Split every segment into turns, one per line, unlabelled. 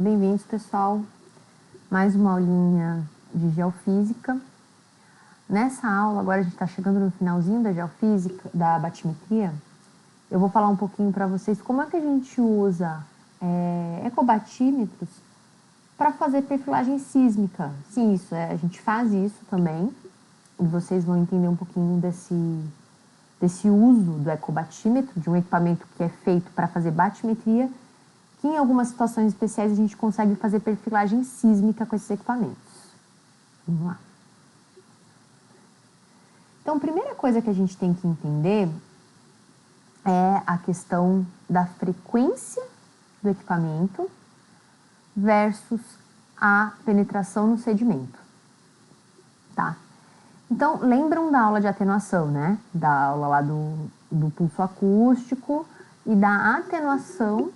Bem-vindos, pessoal. Mais uma aulinha de geofísica. Nessa aula, agora a gente está chegando no finalzinho da geofísica, da batimetria. Eu vou falar um pouquinho para vocês como é que a gente usa ecobatímetros para fazer perfilagem sísmica. Sim, a gente faz isso também. E vocês vão entender um pouquinho desse uso do ecobatímetro, de um equipamento que é feito para fazer batimetria, que em algumas situações especiais a gente consegue fazer perfilagem sísmica com esses equipamentos. Vamos lá. Então, a primeira coisa que a gente tem que entender é a questão da frequência do equipamento versus a penetração no sedimento, tá? Então, lembram da aula de atenuação, né? Da aula lá do pulso acústico e da atenuação,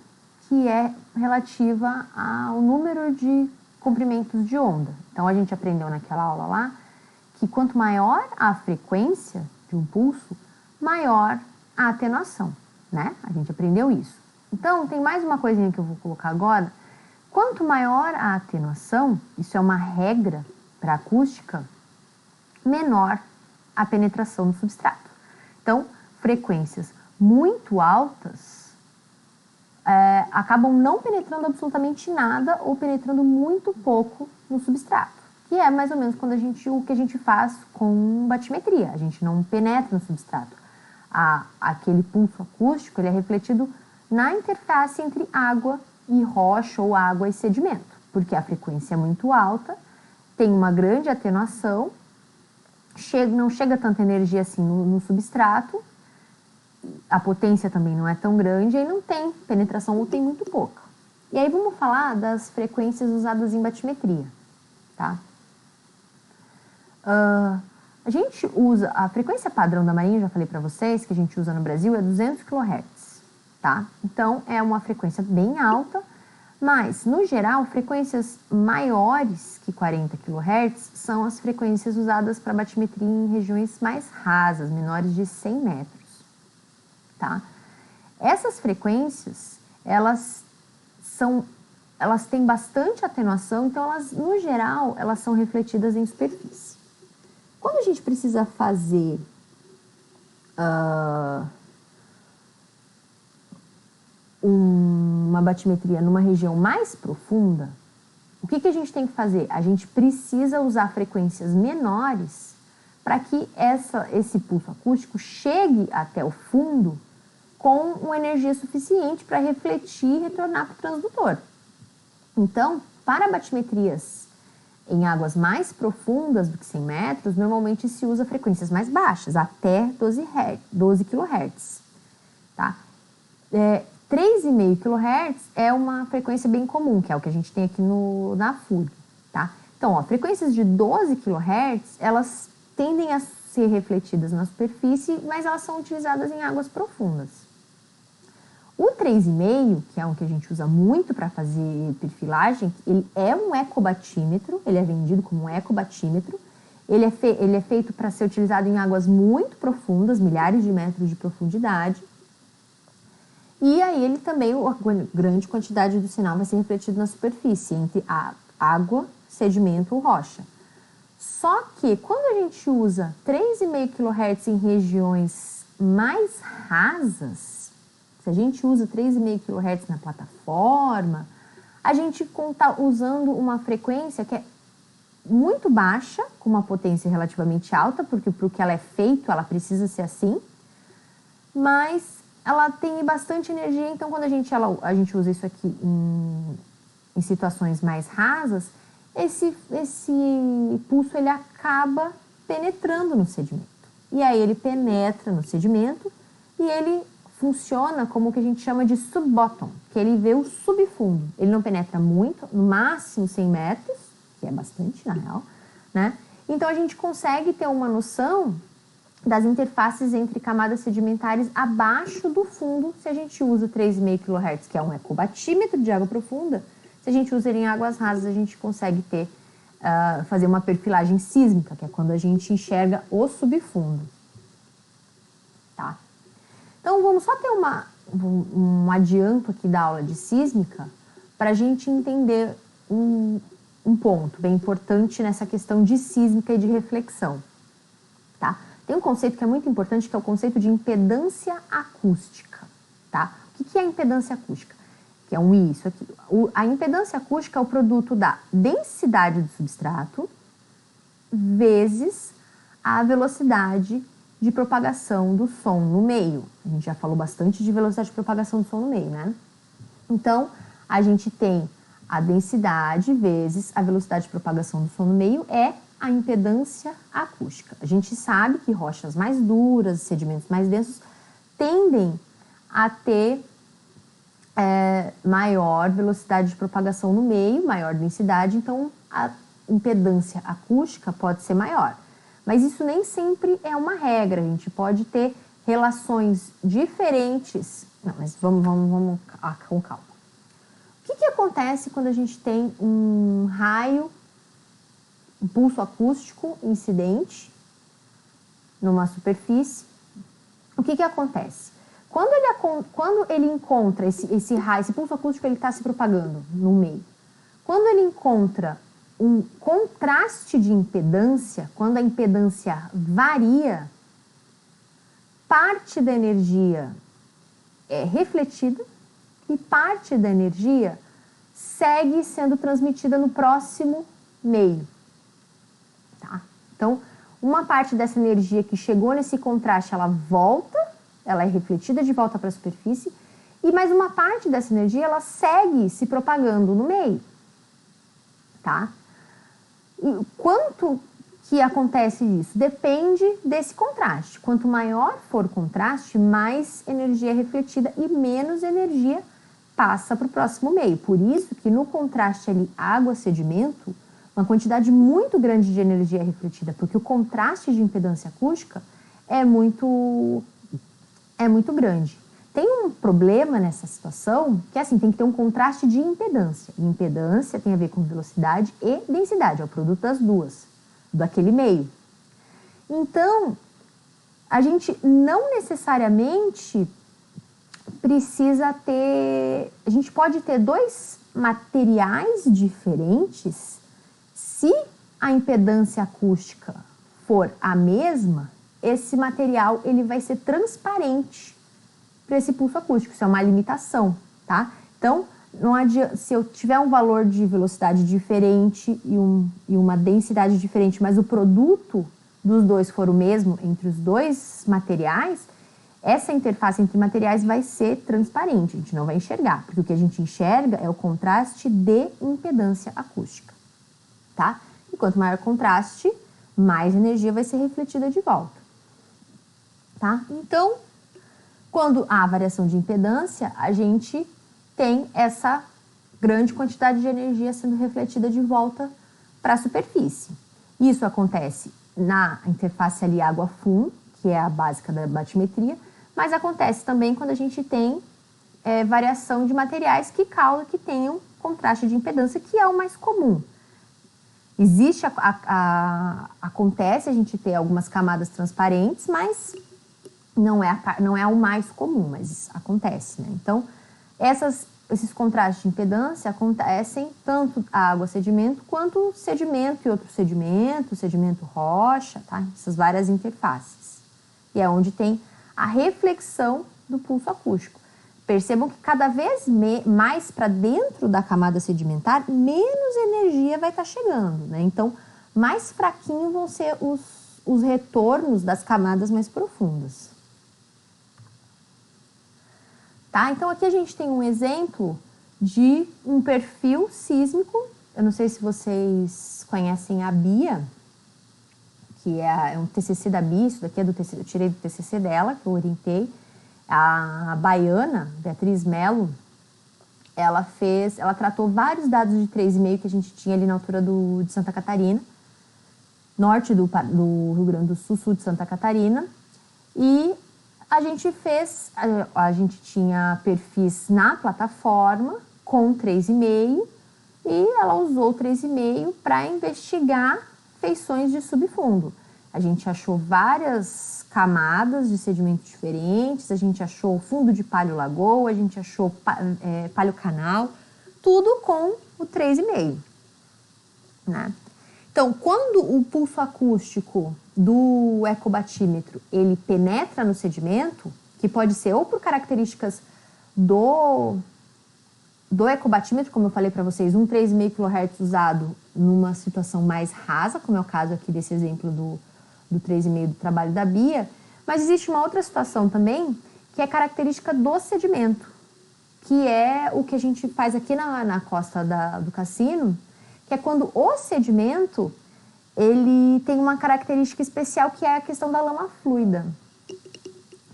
que é relativa ao número de comprimentos de onda. Então, a gente aprendeu naquela aula lá que quanto maior a frequência de um pulso, maior a atenuação, né? A gente aprendeu isso. Então, tem mais uma coisinha que eu vou colocar agora. Quanto maior a atenuação, isso é uma regra para acústica, menor a penetração no substrato. Então, frequências muito altas acabam não penetrando absolutamente nada ou penetrando muito pouco no substrato, que é mais ou menos o que a gente faz com batimetria. A gente não penetra no substrato. Aquele pulso acústico ele é refletido na interface entre água e rocha ou água e sedimento, porque a frequência é muito alta, tem uma grande atenuação, não chega tanta energia assim no substrato, a potência também não é tão grande, aí não tem penetração ou tem muito pouca. E aí vamos falar das frequências usadas em batimetria, tá? A gente usa, a frequência padrão da Marinha, já falei para vocês, que a gente usa no Brasil é 200 kHz, tá? Então é uma frequência bem alta, mas no geral frequências maiores que 40 kHz são as frequências usadas para batimetria em regiões mais rasas, menores de 100 metros. Tá? Essas frequências, elas têm bastante atenuação, então no geral, elas são refletidas em superfície. Quando a gente precisa fazer uma batimetria numa região mais profunda, o que a gente tem que fazer? A gente precisa usar frequências menores para que esse pulso acústico chegue até o fundo com uma energia suficiente para refletir e retornar para o transdutor. Então, para batimetrias em águas mais profundas do que 100 metros, normalmente se usa frequências mais baixas, até 12 kHz. Tá? 3,5 kHz é uma frequência bem comum, que é o que a gente tem aqui na FURG. Tá? Então, frequências de 12 kHz, elas tendem a ser refletidas na superfície, mas elas são utilizadas em águas profundas. O 3,5, que é um que a gente usa muito para fazer perfilagem, ele é um ecobatímetro, ele é vendido como um ecobatímetro, ele é feito para ser utilizado em águas muito profundas, milhares de metros de profundidade, e aí ele também, a grande quantidade do sinal vai ser refletido na superfície, entre a água, sedimento ou rocha. Só que quando a gente usa 3,5 kHz em regiões mais rasas, se a gente usa 3,5 kHz na plataforma, a gente está usando uma frequência que é muito baixa, com uma potência relativamente alta, porque para o que ela é feito, ela precisa ser assim, mas ela tem bastante energia, então quando a gente usa isso aqui em situações mais rasas, esse pulso ele acaba penetrando no sedimento. E aí ele penetra no sedimento e ele funciona como o que a gente chama de sub-bottom, que ele vê o subfundo. Ele não penetra muito, no máximo 100 metros, que é bastante na real, né? Então a gente consegue ter uma noção das interfaces entre camadas sedimentares abaixo do fundo se a gente usa 3,5 kHz, que é um ecobatímetro de água profunda. Se a gente usa ele em águas rasas, a gente consegue fazer uma perfilagem sísmica, que é quando a gente enxerga o subfundo. Tá? Então, vamos só ter um adianto aqui da aula de sísmica, para a gente entender um ponto bem importante nessa questão de sísmica e de reflexão, tá? Tem um conceito que é muito importante, que é o conceito de impedância acústica, tá? O que é a impedância acústica? Que é isso aqui. A impedância acústica é o produto da densidade do substrato vezes a velocidade de propagação do som no meio. A gente já falou bastante de velocidade de propagação do som no meio, né? Então, a gente tem a densidade vezes a velocidade de propagação do som no meio é a impedância acústica. A gente sabe que rochas mais duras, sedimentos mais densos, tendem a ter maior velocidade de propagação no meio, maior densidade, então a impedância acústica pode ser maior. Mas isso nem sempre é uma regra, a gente pode ter relações diferentes. Não, mas vamos com calma. O que acontece quando a gente tem um raio, um pulso acústico incidente numa superfície? O que acontece? Quando ele encontra esse raio, esse pulso acústico, ele está se propagando no meio. Quando ele encontra um contraste de impedância, quando a impedância varia, parte da energia é refletida e parte da energia segue sendo transmitida no próximo meio. Tá? Então, uma parte dessa energia que chegou nesse contraste, ela volta, ela é refletida de volta para a superfície, e mais uma parte dessa energia, ela segue se propagando no meio. Tá? E quanto que acontece isso? Depende desse contraste. Quanto maior for o contraste, mais energia é refletida e menos energia passa para o próximo meio. Por isso que no contraste ali água-sedimento, uma quantidade muito grande de energia é refletida, porque o contraste de impedância acústica é muito grande. Tem um problema nessa situação, que é assim, tem que ter um contraste de impedância. E impedância tem a ver com velocidade e densidade, é o produto das duas, daquele meio. Então, a gente não necessariamente precisa ter... A gente pode ter dois materiais diferentes se a impedância acústica for a mesma, esse material ele vai ser transparente para esse pulso acústico. Isso é uma limitação, tá? Então, não adianta, se eu tiver um valor de velocidade diferente e uma densidade diferente, mas o produto dos dois for o mesmo entre os dois materiais, essa interface entre materiais vai ser transparente, a gente não vai enxergar, porque o que a gente enxerga é o contraste de impedância acústica, tá? E quanto maior o contraste, mais energia vai ser refletida de volta, tá? Então, quando há variação de impedância, a gente tem essa grande quantidade de energia sendo refletida de volta para a superfície. Isso acontece na interface ali água-fum, que é a básica da batimetria, mas acontece também quando a gente tem variação de materiais que causa que tenham contraste de impedância, que é o mais comum. Acontece a gente ter algumas camadas transparentes, mas não é o mais comum, mas acontece, né? Então, esses contrastes de impedância acontecem tanto água-sedimento quanto sedimento e outro sedimento rocha, tá? Essas várias interfaces. E é onde tem a reflexão do pulso acústico. Percebam que cada vez mais para dentro da camada sedimentar, menos energia vai estar chegando, né? Então, mais fraquinhos vão ser os retornos das camadas mais profundas. Tá? Então, aqui a gente tem um exemplo de um perfil sísmico. Eu não sei se vocês conhecem a Bia, que é um TCC da Bia, isso daqui é do TCC, eu tirei do TCC dela, que eu orientei. A baiana, Beatriz Mello, ela tratou vários dados de 3,5 que a gente tinha ali na altura de Santa Catarina, norte do Rio Grande do Sul, sul de Santa Catarina, e a gente tinha perfis na plataforma com 3,5 e ela usou 3,5 para investigar feições de subfundo. A gente achou várias camadas de sedimentos diferentes, a gente achou fundo de paleo-lagoa, a gente achou paleo-canal, tudo com o 3,5, né? Então, quando o pulso acústico do ecobatímetro ele penetra no sedimento, que pode ser ou por características do ecobatímetro, como eu falei para vocês, um 3,5 kHz usado numa situação mais rasa, como é o caso aqui desse exemplo do 3,5 do trabalho da Bia, mas existe uma outra situação também, que é característica do sedimento, que é o que a gente faz aqui na costa do Cassino, que é quando o sedimento ele tem uma característica especial, que é a questão da lama fluida.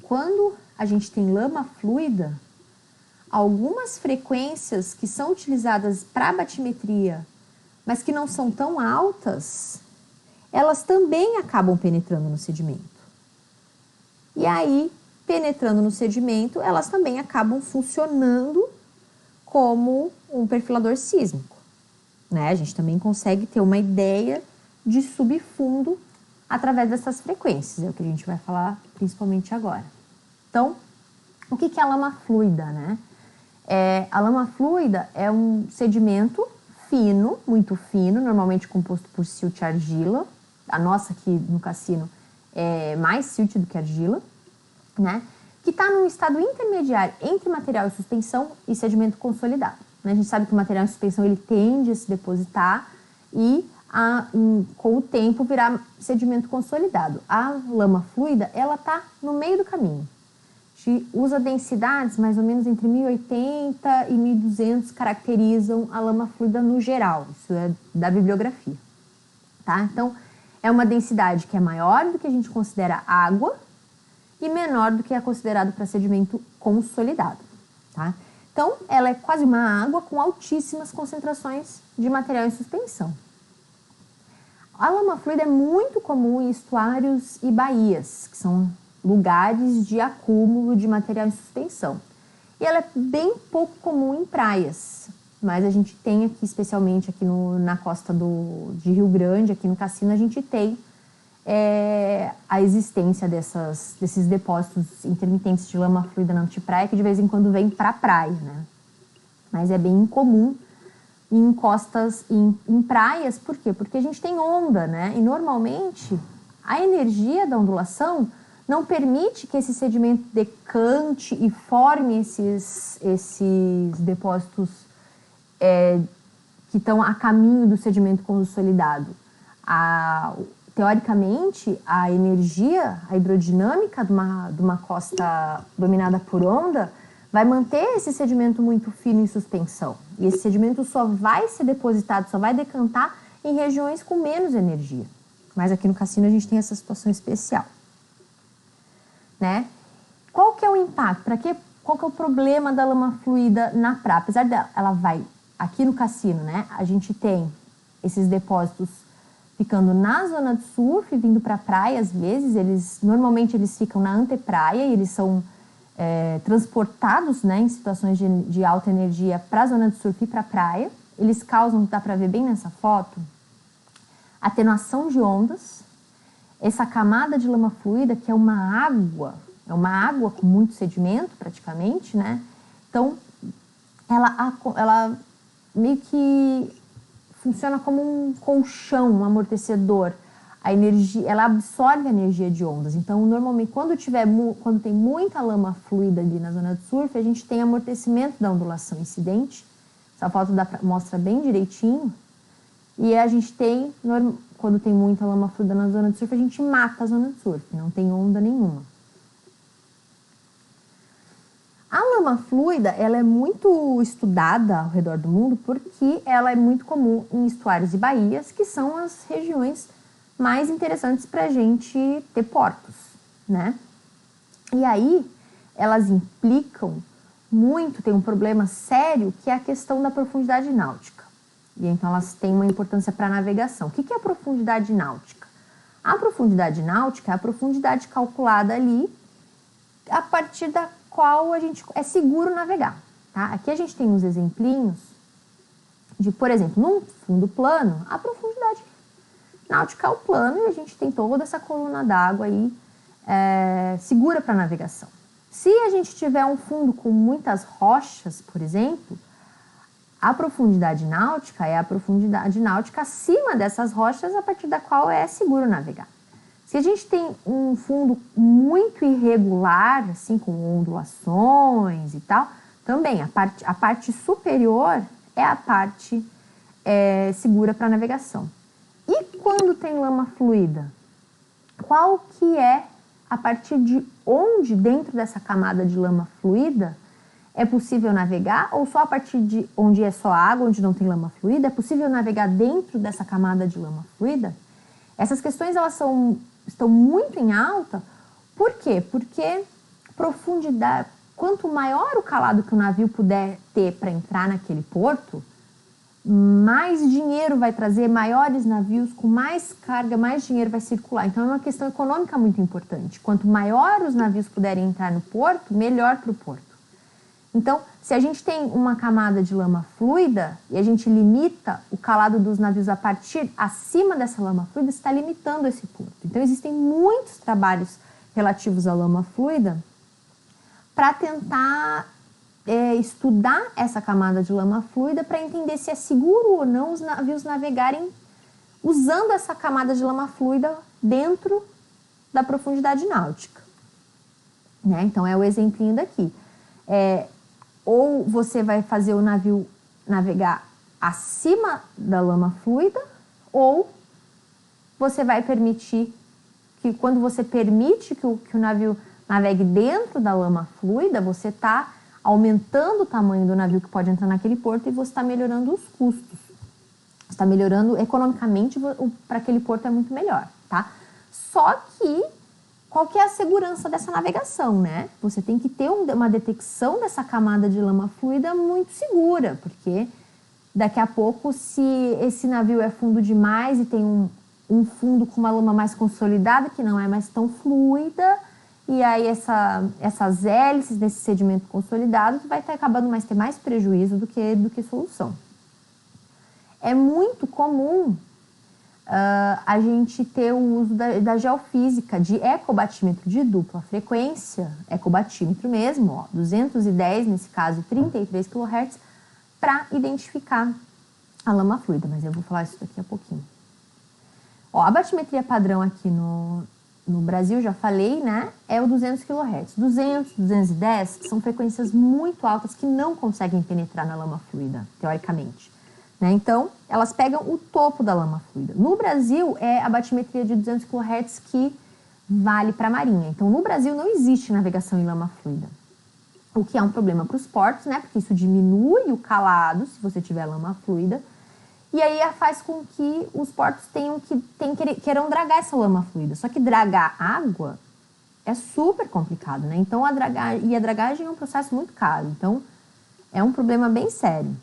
Quando a gente tem lama fluida, algumas frequências que são utilizadas para batimetria, mas que não são tão altas, elas também acabam penetrando no sedimento. E aí, penetrando no sedimento, elas também acabam funcionando como um perfilador sísmico, né? A gente também consegue ter uma ideia de subfundo através dessas frequências, é o que a gente vai falar principalmente agora. Então, o que é a lama fluida, né? A lama fluida é um sedimento fino, muito fino, normalmente composto por silt e argila. A nossa aqui no Cassino é mais silt do que argila, né? Que está num estado intermediário entre material em suspensão e sedimento consolidado, né? A gente sabe que o material em suspensão ele tende a se depositar e com o tempo virar sedimento consolidado. A lama fluida, ela está no meio do caminho. A gente usa densidades mais ou menos entre 1080 e 1200 caracterizam a lama fluida no geral, isso é da bibliografia, tá? Então, é uma densidade que é maior do que a gente considera água e menor do que é considerado para sedimento consolidado, tá? Então, ela é quase uma água com altíssimas concentrações de material em suspensão. A lama fluida é muito comum em estuários e baías, que são lugares de acúmulo de material em suspensão. E ela é bem pouco comum em praias, mas a gente tem aqui, especialmente aqui na costa de Rio Grande, aqui no Cassino, a gente tem a existência desses depósitos intermitentes de lama fluida na antepraia, que de vez em quando vem para a praia, né? Mas é bem incomum em costas, em praias. Por quê? Porque a gente tem onda, né? E normalmente a energia da ondulação não permite que esse sedimento decante e forme esses depósitos que estão a caminho do sedimento consolidado. Teoricamente, a energia, a hidrodinâmica de uma costa dominada por onda vai manter esse sedimento muito fino em suspensão. E esse sedimento só vai ser depositado, só vai decantar em regiões com menos energia. Mas aqui no Cassino a gente tem essa situação especial, né? Qual que é o impacto? Qual que é o problema da lama fluida na praia? Apesar dela, ela vai aqui no Cassino, né? A gente tem esses depósitos ficando na zona de surf, vindo para a praia às vezes. Normalmente eles ficam na antepraia e eles são transportados, né, em situações de alta energia para a zona de surf e para a praia. Eles causam, dá para ver bem nessa foto, atenuação de ondas. Essa camada de lama fluida, que é uma água com muito sedimento praticamente, né? Então, ela meio que funciona como um colchão, um amortecedor. A energia, ela absorve a energia de ondas. Então, normalmente, quando tem muita lama fluida ali na zona de surf, a gente tem amortecimento da ondulação incidente. Essa foto mostra bem direitinho. E a gente tem, quando tem muita lama fluida na zona de surf, a gente mata a zona de surf, não tem onda nenhuma. A lama fluida, ela é muito estudada ao redor do mundo porque ela é muito comum em estuários e baías, que são as regiões mais interessantes para a gente ter portos, né? E aí, elas implicam muito, tem um problema sério, que é a questão da profundidade náutica. E então elas têm uma importância para a navegação. O que é a profundidade náutica? A profundidade náutica é a profundidade calculada ali a partir da qual a gente é seguro navegar, tá? Aqui a gente tem uns exemplinhos de, por exemplo, num fundo plano, a profundidade náutica é o plano e a gente tem toda essa coluna d'água aí segura para navegação. Se a gente tiver um fundo com muitas rochas, por exemplo, A profundidade náutica é a profundidade náutica acima dessas rochas a partir da qual é seguro navegar. Se a gente tem um fundo muito irregular, assim, com ondulações e tal, também a parte superior é a parte segura para navegação. E quando tem lama fluida? Qual que é a partir de onde, dentro dessa camada de lama fluida, é possível navegar? Ou só a partir de onde é só água, onde não tem lama fluida? É possível navegar dentro dessa camada de lama fluida? Essas questões elas estão muito em alta. Por quê? Porque profundidade, quanto maior o calado que o navio puder ter para entrar naquele porto, mais dinheiro vai trazer, maiores navios com mais carga, mais dinheiro vai circular. Então é uma questão econômica muito importante. Quanto maior os navios puderem entrar no porto, melhor para o porto. Então, se a gente tem uma camada de lama fluida e a gente limita o calado dos navios a partir acima dessa lama fluida, está limitando esse porto. Então, existem muitos trabalhos relativos à lama fluida para tentar estudar essa camada de lama fluida para entender se é seguro ou não os navios navegarem usando essa camada de lama fluida dentro da profundidade náutica. Né? Então, é o exemplinho daqui. Ou você vai fazer o navio navegar acima da lama fluida, ou você vai permitir que, quando você permite que o navio navegue dentro da lama fluida, você está aumentando o tamanho do navio que pode entrar naquele porto e você está melhorando os custos. Você está melhorando economicamente, para aquele porto é muito melhor, tá? Só que qual que é a segurança dessa navegação, né? Você tem que ter uma detecção dessa camada de lama fluida muito segura, porque daqui a pouco, se esse navio é fundo demais e tem um fundo com uma lama mais consolidada, que não é mais tão fluida, e aí essas hélices desse sedimento consolidado vai estar acabando mais ter mais prejuízo do que solução. É muito comum a gente ter o uso da geofísica, de ecobatímetro de dupla frequência, ecobatímetro mesmo, ó, 210, nesse caso 33 kHz, para identificar a lama fluida, mas eu vou falar isso daqui a pouquinho. Ó, a batimetria padrão aqui no Brasil, já falei, né, é o 200 kHz. 200, 210 são frequências muito altas que não conseguem penetrar na lama fluida, teoricamente. Né? Então, elas pegam o topo da lama fluida. No Brasil, é a batimetria de 200 kHz que vale para a marinha. Então, no Brasil, não existe navegação em lama fluida. O que é um problema para os portos, né? Porque isso diminui o calado, se você tiver lama fluida. E aí faz com que os portos queiram dragar essa lama fluida. Só que dragar água é super complicado, né? Então, a dragagem é um processo muito caro. Então, é um problema bem sério,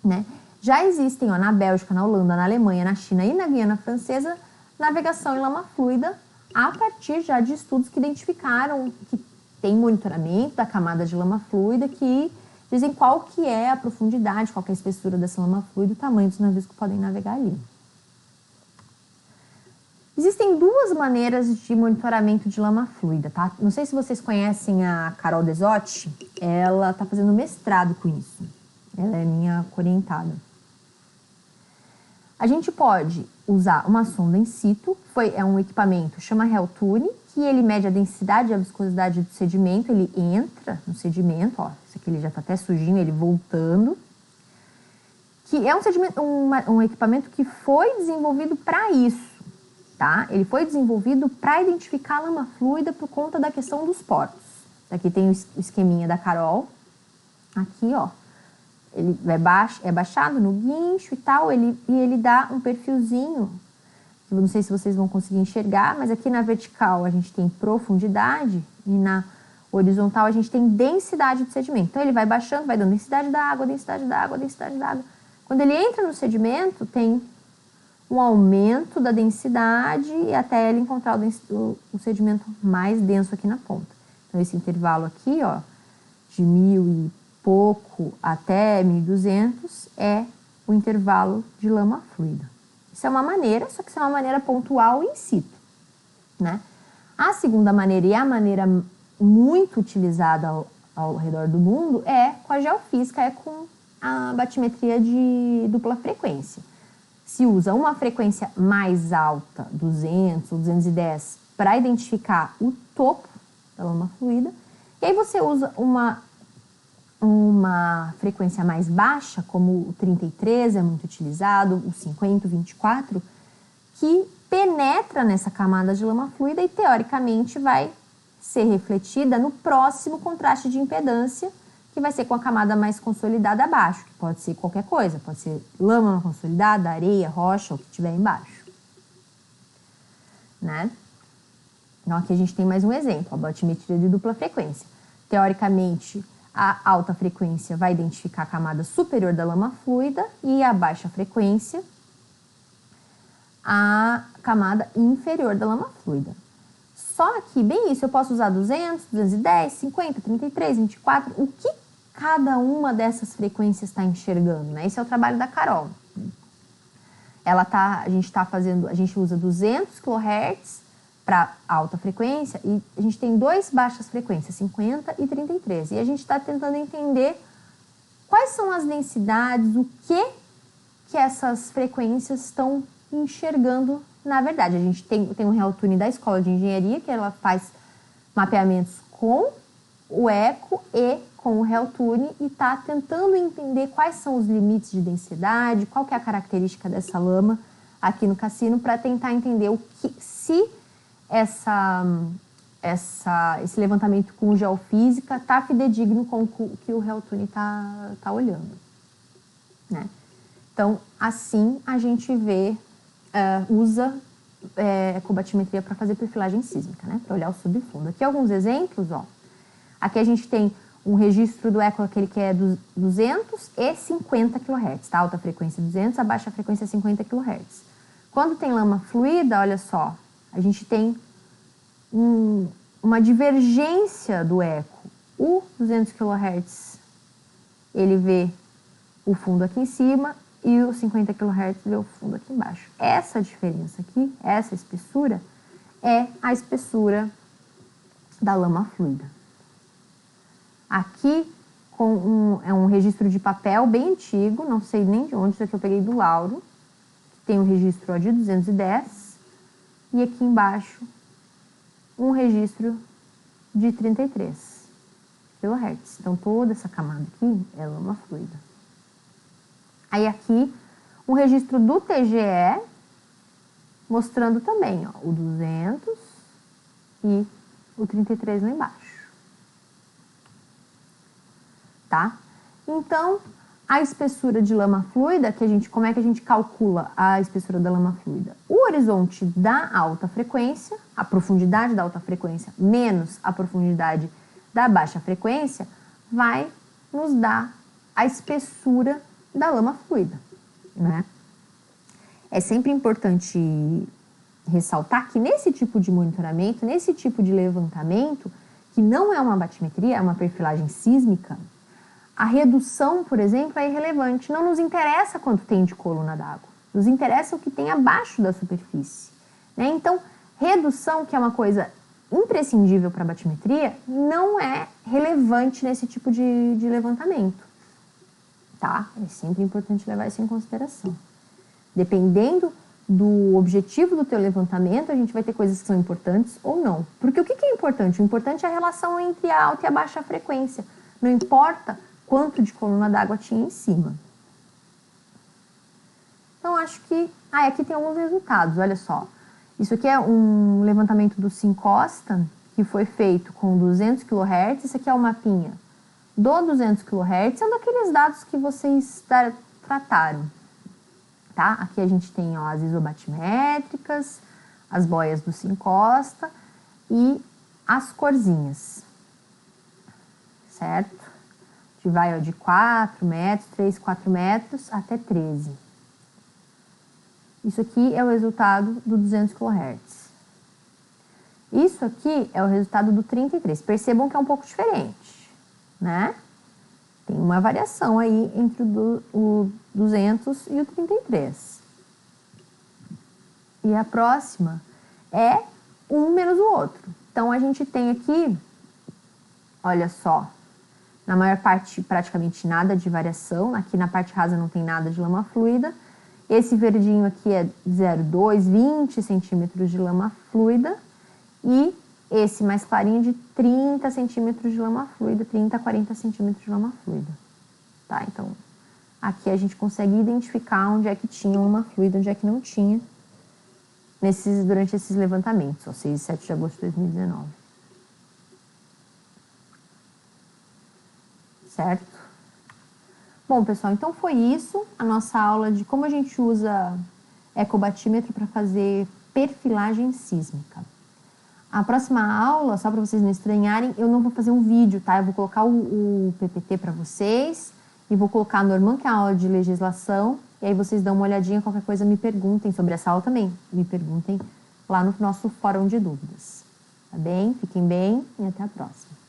né? Já existem, na Bélgica, na Holanda, na Alemanha, na China e na Guiana Francesa, navegação em lama fluida a partir já de estudos que identificaram que tem monitoramento da camada de lama fluida, que dizem qual que é a profundidade, qual que é a espessura dessa lama fluida e o tamanho dos navios que podem navegar ali. Existem duas maneiras de monitoramento de lama fluida, tá? Não sei se vocês conhecem a Carol Desotti, ela está fazendo mestrado com isso. Ela é minha orientada. A gente pode usar uma sonda in situ, é um equipamento, chama Heltune, que ele mede a densidade e a viscosidade do sedimento, ele entra no sedimento, ó, esse aqui ele já está até sujinho, ele voltando, que é um equipamento que foi desenvolvido para isso, tá? Ele foi desenvolvido para identificar a lama fluida por conta da questão dos portos. Aqui tem o esqueminha da Carol, aqui, ó. Ele é baixado no guincho e tal, e ele dá um perfilzinho, que eu não sei se vocês vão conseguir enxergar, mas aqui na vertical a gente tem profundidade e na horizontal a gente tem densidade do sedimento. Então ele vai baixando, vai dando densidade da água, densidade da água, densidade da água. Quando ele entra no sedimento, tem um aumento da densidade e até ele encontrar o sedimento mais denso aqui na ponta. Então esse intervalo aqui, ó, de 1000 e pouco até 1200 é o intervalo de lama fluida. Isso é uma maneira, só que isso é uma maneira pontual in situ, né? A segunda maneira, e a maneira muito utilizada ao redor do mundo, é com a geofísica, é com a batimetria de dupla frequência. Se usa uma frequência mais alta, 200 ou 210, para identificar o topo da lama fluida. E aí você usa uma frequência mais baixa, como o 33 é muito utilizado, o 50, o 24, que penetra nessa camada de lama fluida e teoricamente vai ser refletida no próximo contraste de impedância, que vai ser com a camada mais consolidada abaixo, que pode ser qualquer coisa, pode ser lama consolidada, areia, rocha, o que tiver embaixo. Né? Então aqui a gente tem mais um exemplo, a batimetria de dupla frequência. Teoricamente, a alta frequência vai identificar a camada superior da lama fluida e a baixa frequência a camada inferior da lama fluida. Só que, bem isso, eu posso usar 200, 210, 50, 33, 24, o que cada uma dessas frequências está enxergando, né? Esse é o trabalho da Carol. A gente usa 200 kHz para alta frequência e a gente tem duas baixas frequências, 50 e 33. E a gente está tentando entender quais são as densidades, o que essas frequências estão enxergando na verdade. A gente tem um Realtune da Escola de Engenharia, que ela faz mapeamentos com o eco e com o Realtune e está tentando entender quais são os limites de densidade, qual que é a característica dessa lama aqui no cassino, para tentar entender se esse levantamento com geofísica está fidedigno com o que o Realtune está olhando. Né? Então, assim a gente usa ecobatimetria para fazer perfilagem sísmica, né? Para olhar o subfundo. Aqui alguns exemplos, ó. Aqui a gente tem um registro do eco, aquele que é 250 kHz, tá? Alta frequência 200, a baixa frequência 50 kHz. Quando tem lama fluida, olha só, a gente tem uma divergência do eco. O 200 kHz, ele vê o fundo aqui em cima e o 50 kHz vê o fundo aqui embaixo. Essa diferença aqui, essa espessura, é a espessura da lama fluida. Aqui é um registro de papel bem antigo, não sei nem de onde, isso aqui eu peguei do Lauro. Tem um registro de 210 e aqui embaixo um registro de 33 kHz. Então toda essa camada aqui é lama fluida. Aí aqui um registro do TGE mostrando também, ó, o 200 e o 33 lá embaixo. Tá? Então, a espessura de lama fluida, como é que a gente calcula a espessura da lama fluida? O horizonte da alta frequência, a profundidade da alta frequência menos a profundidade da baixa frequência, vai nos dar a espessura da lama fluida, né? É sempre importante ressaltar que nesse tipo de monitoramento, nesse tipo de levantamento, que não é uma batimetria, é uma perfilagem sísmica, a redução, por exemplo, é irrelevante. Não nos interessa quanto tem de coluna d'água. Nos interessa o que tem abaixo da superfície. Né? Então, redução, que é uma coisa imprescindível para a batimetria, não é relevante nesse tipo de levantamento. Tá? É sempre importante levar isso em consideração. Dependendo do objetivo do teu levantamento, a gente vai ter coisas que são importantes ou não. Porque o que é importante? O importante é a relação entre a alta e a baixa frequência. Não importa quanto de coluna d'água tinha em cima. Então, acho que... aqui tem alguns resultados, olha só. Isso aqui é um levantamento do Sincosta, que foi feito com 200 kHz. Esse aqui é o mapinha do 200 kHz, é um daqueles dados que vocês trataram. Tá? Aqui a gente tem, ó, as isobatimétricas, as boias do Sincosta e as corzinhas. Certo? Que vai, ó, de 4 metros, 3, 4 metros até 13. Isso aqui é o resultado do 200 kHz. Isso aqui é o resultado do 33. Percebam que é um pouco diferente, né? Tem uma variação aí entre o 200 e o 33. E a próxima é um menos o outro. Então, a gente tem aqui, olha só, Na maior parte, praticamente nada de variação. Aqui na parte rasa não tem nada de lama fluida. Esse verdinho aqui é 0,2, 20 centímetros de lama fluida. E esse mais clarinho de 30 centímetros de lama fluida, 30 a 40 centímetros de lama fluida. Tá? Então, aqui a gente consegue identificar onde é que tinha lama fluida, onde é que não tinha, durante esses levantamentos, ó, 6 e 7 de agosto de 2019. Certo? Bom, pessoal, então foi isso, a nossa aula de como a gente usa ecobatímetro para fazer perfilagem sísmica. A próxima aula, só para vocês não estranharem, eu não vou fazer um vídeo, tá? Eu vou colocar o PPT para vocês e vou colocar a Norman, que é a aula de legislação, e aí vocês dão uma olhadinha, qualquer coisa me perguntem sobre essa aula também. Me perguntem lá no nosso fórum de dúvidas. Tá bem? Fiquem bem e até a próxima.